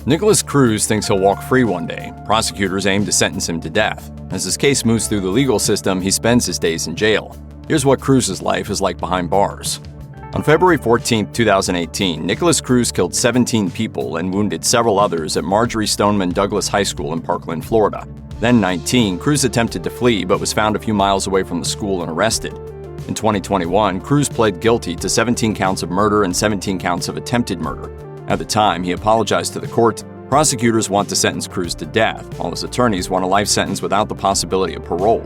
Nikolas Cruz thinks he'll walk free one day. Prosecutors aim to sentence him to death. As his case moves through the legal system, he spends his days in jail. Here's what Cruz's life is like behind bars. On February 14, 2018, Nikolas Cruz killed 17 people and wounded several others at Marjorie Stoneman Douglas High School in Parkland, Florida. Then 19, Cruz attempted to flee but was found a few miles away from the school and arrested. In 2021, Cruz pled guilty to 17 counts of murder and 17 counts of attempted murder. At the time, he apologized to the court. Prosecutors want to sentence Cruz to death, while his attorneys want a life sentence without the possibility of parole.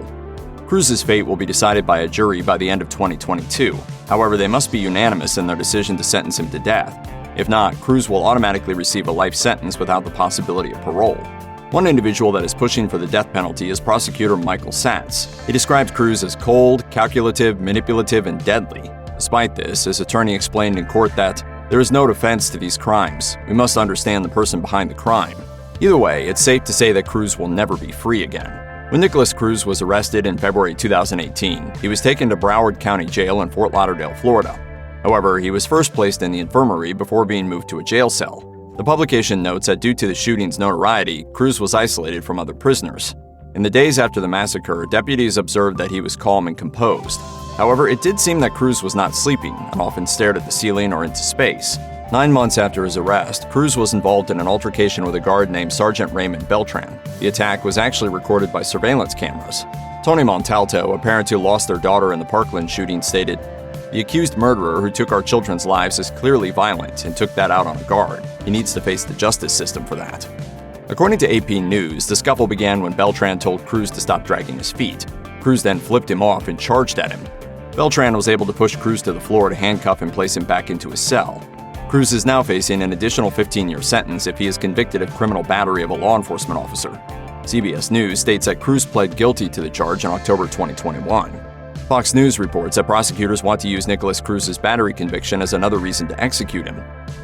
Cruz's fate will be decided by a jury by the end of 2022. However, they must be unanimous in their decision to sentence him to death. If not, Cruz will automatically receive a life sentence without the possibility of parole. One individual that is pushing for the death penalty is prosecutor Michael Satz. He describes Cruz as cold, calculative, manipulative, and deadly. Despite this, his attorney explained in court that there is no defense to these crimes. We must understand the person behind the crime. Either way, it's safe to say that Cruz will never be free again. When Nikolas Cruz was arrested in February 2018, he was taken to Broward County Jail in Fort Lauderdale, Florida. However, he was first placed in the infirmary before being moved to a jail cell. The publication notes that due to the shooting's notoriety, Cruz was isolated from other prisoners. In the days after the massacre, deputies observed that he was calm and composed. However, it did seem that Cruz was not sleeping and often stared at the ceiling or into space. 9 months after his arrest, Cruz was involved in an altercation with a guard named Sergeant Raymond Beltran. The attack was actually recorded by surveillance cameras. Tony Montalto, a parent who lost their daughter in the Parkland shooting, stated, "The accused murderer who took our children's lives is clearly violent and took that out on a guard. He needs to face the justice system for that." According to AP News, the scuffle began when Beltran told Cruz to stop dragging his feet. Cruz then flipped him off and charged at him. Beltran was able to push Cruz to the floor to handcuff and place him back into his cell. Cruz is now facing an additional 15-year sentence if he is convicted of criminal battery of a law enforcement officer. CBS News states that Cruz pled guilty to the charge in October 2021. Fox News reports that prosecutors want to use Nikolas Cruz's battery conviction as another reason to execute him.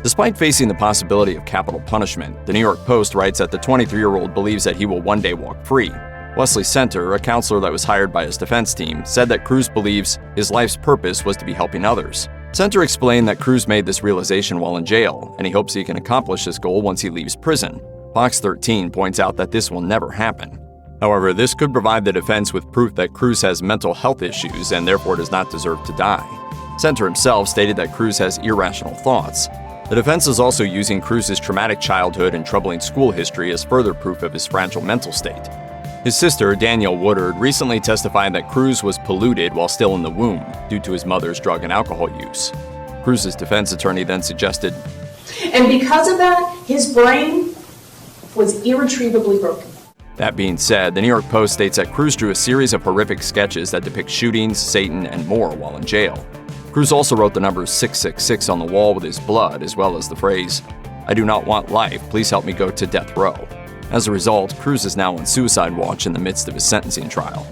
Despite facing the possibility of capital punishment, the New York Post writes that the 23-year-old believes that he will one day walk free. Wesley Center, a counselor that was hired by his defense team, said that Cruz believes his life's purpose was to be helping others. Center explained that Cruz made this realization while in jail, and he hopes he can accomplish this goal once he leaves prison. Fox 13 points out that this will never happen. However, this could provide the defense with proof that Cruz has mental health issues and therefore does not deserve to die. Center himself stated that Cruz has irrational thoughts. The defense is also using Cruz's traumatic childhood and troubling school history as further proof of his fragile mental state. His sister, Danielle Woodard, recently testified that Cruz was polluted while still in the womb due to his mother's drug and alcohol use. Cruz's defense attorney then suggested, and because of that, his brain was irretrievably broken. That being said, the New York Post states that Cruz drew a series of horrific sketches that depict shootings, Satan, and more while in jail. Cruz also wrote the number 666 on the wall with his blood, as well as the phrase, "I do not want life, please help me go to death row." As a result, Cruz is now on suicide watch in the midst of his sentencing trial.